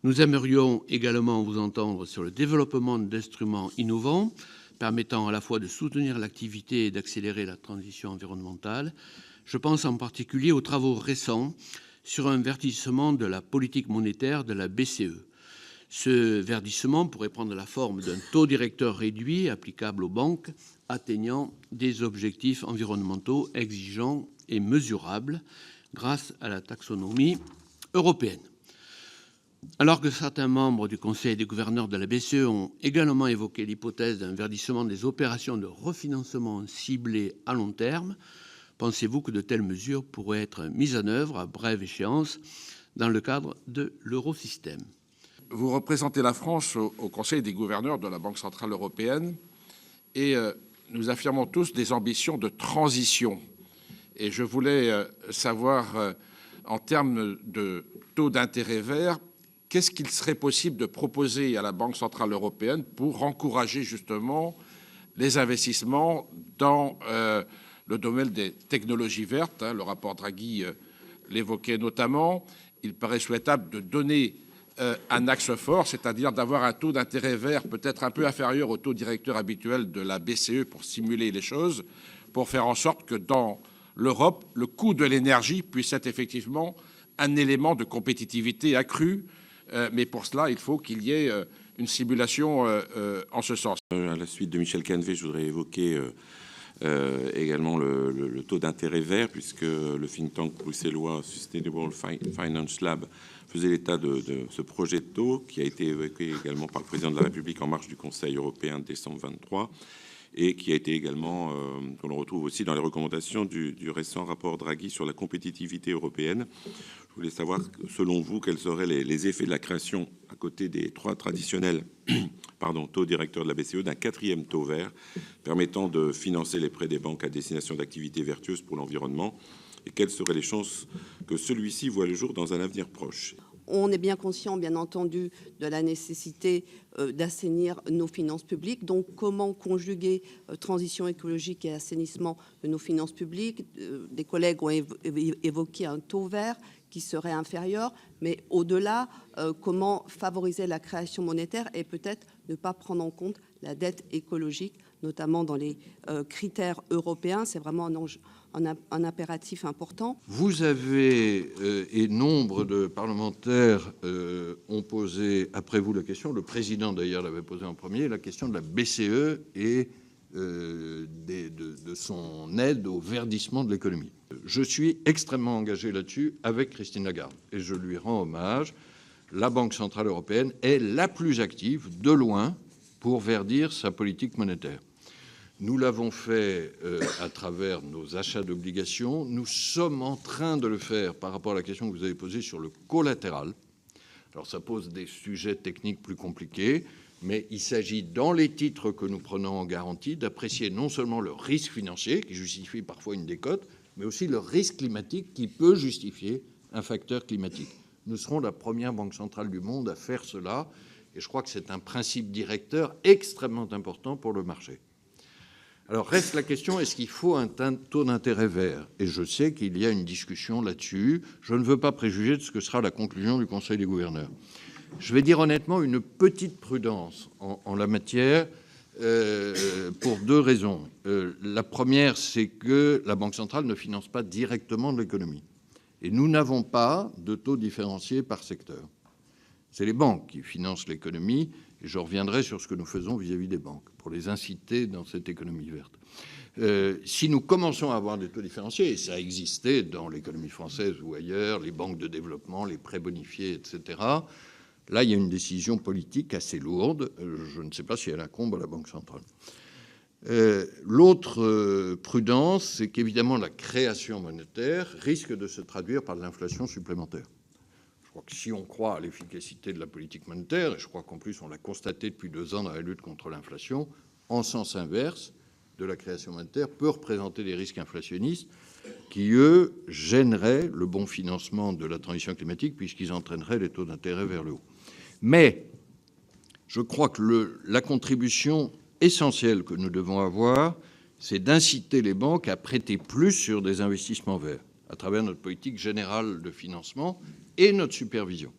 Nous aimerions également vous entendre sur le développement d'instruments innovants permettant à la fois de soutenir l'activité et d'accélérer la transition environnementale. Je pense en particulier aux travaux récents sur un verdissement de la politique monétaire de la BCE. Ce verdissement pourrait prendre la forme d'un taux directeur réduit applicable aux banques atteignant des objectifs environnementaux exigeants et mesurables grâce à la taxonomie européenne. Alors que certains membres du Conseil des gouverneurs de la BCE ont également évoqué l'hypothèse d'un verdissement des opérations de refinancement ciblées à long terme, pensez-vous que de telles mesures pourraient être mises en œuvre à brève échéance dans le cadre de l'eurosystème ? Vous représentez la France au Conseil des gouverneurs de la Banque centrale européenne et nous affirmons tous des ambitions de transition. Et je voulais savoir, en termes de taux d'intérêt vert, qu'est-ce qu'il serait possible de proposer à la Banque centrale européenne pour encourager justement les investissements dans le domaine des technologies vertes. Le rapport Draghi l'évoquait notamment. Il paraît souhaitable de donner un axe fort, c'est-à-dire d'avoir un taux d'intérêt vert peut-être un peu inférieur au taux directeur habituel de la BCE pour stimuler les choses, pour faire en sorte que dans l'Europe, le coût de l'énergie puisse être effectivement un élément de compétitivité accrue. Mais pour cela, il faut qu'il y ait une simulation en ce sens. À la suite de Michel Cannevet, je voudrais évoquer également le taux d'intérêt vert, puisque le think tank bruxellois Sustainable Finance Lab faisait l'état de ce projet de taux qui a été évoqué également par le président de la République en marge du Conseil européen de décembre 23 et qui a été également, qu'on retrouve aussi dans les recommandations du récent rapport Draghi sur la compétitivité européenne. Je voulais savoir, selon vous, quels seraient les effets de la création, à côté des trois traditionnels taux directeurs de la BCE, d'un quatrième taux vert permettant de financer les prêts des banques à destination d'activités vertueuses pour l'environnement, et quelles seraient les chances que celui-ci voit le jour dans un avenir proche? On est bien conscient, bien entendu, de la nécessité d'assainir nos finances publiques. Donc, comment conjuguer transition écologique et assainissement de nos finances publiques? Des collègues ont évoqué un taux vert qui serait inférieur, mais au-delà, comment favoriser la création monétaire et peut-être ne pas prendre en compte la dette écologique, notamment dans les critères européens. C'est vraiment un impératif important. Vous avez, et nombre de parlementaires ont posé après vous la question, le président d'ailleurs l'avait posé en premier, la question de la BCE et de son aide au verdissement de l'économie. Je suis extrêmement engagé là-dessus avec Christine Lagarde et je lui rends hommage. La Banque centrale européenne est la plus active, de loin, pour verdir sa politique monétaire. Nous l'avons fait à travers nos achats d'obligations. Nous sommes en train de le faire par rapport à la question que vous avez posée sur le collatéral. Alors, ça pose des sujets techniques plus compliqués, mais il s'agit, dans les titres que nous prenons en garantie, d'apprécier non seulement le risque financier, qui justifie parfois une décote, mais aussi le risque climatique qui peut justifier un facteur climatique. Nous serons la première banque centrale du monde à faire cela, et je crois que c'est un principe directeur extrêmement important pour le marché. Alors reste la question, est-ce qu'il faut un taux d'intérêt vert? Et je sais qu'il y a une discussion là-dessus. Je ne veux pas préjuger de ce que sera la conclusion du Conseil des gouverneurs. Je vais dire honnêtement une petite prudence en la matière pour deux raisons. La première, c'est que la Banque centrale ne finance pas directement de l'économie. Et nous n'avons pas de taux différenciés par secteur. C'est les banques qui financent l'économie. Et je reviendrai sur ce que nous faisons vis-à-vis des banques pour les inciter dans cette économie verte. Si nous commençons à avoir des taux différenciés, et ça a existé dans l'économie française ou ailleurs, les banques de développement, les prêts bonifiés, etc., là, il y a une décision politique assez lourde. Je ne sais pas si elle incombe à la Banque centrale. L'autre prudence, c'est qu'évidemment, la création monétaire risque de se traduire par de l'inflation supplémentaire. Je crois que si on croit à l'efficacité de la politique monétaire, et je crois qu'en plus on l'a constaté depuis 2 ans dans la lutte contre l'inflation, en sens inverse de la création monétaire peut représenter des risques inflationnistes qui, eux, gêneraient le bon financement de la transition climatique puisqu'ils entraîneraient les taux d'intérêt vers le haut. Mais je crois que la contribution essentielle que nous devons avoir, c'est d'inciter les banques à prêter plus sur des investissements verts à travers notre politique générale de financement et notre supervision.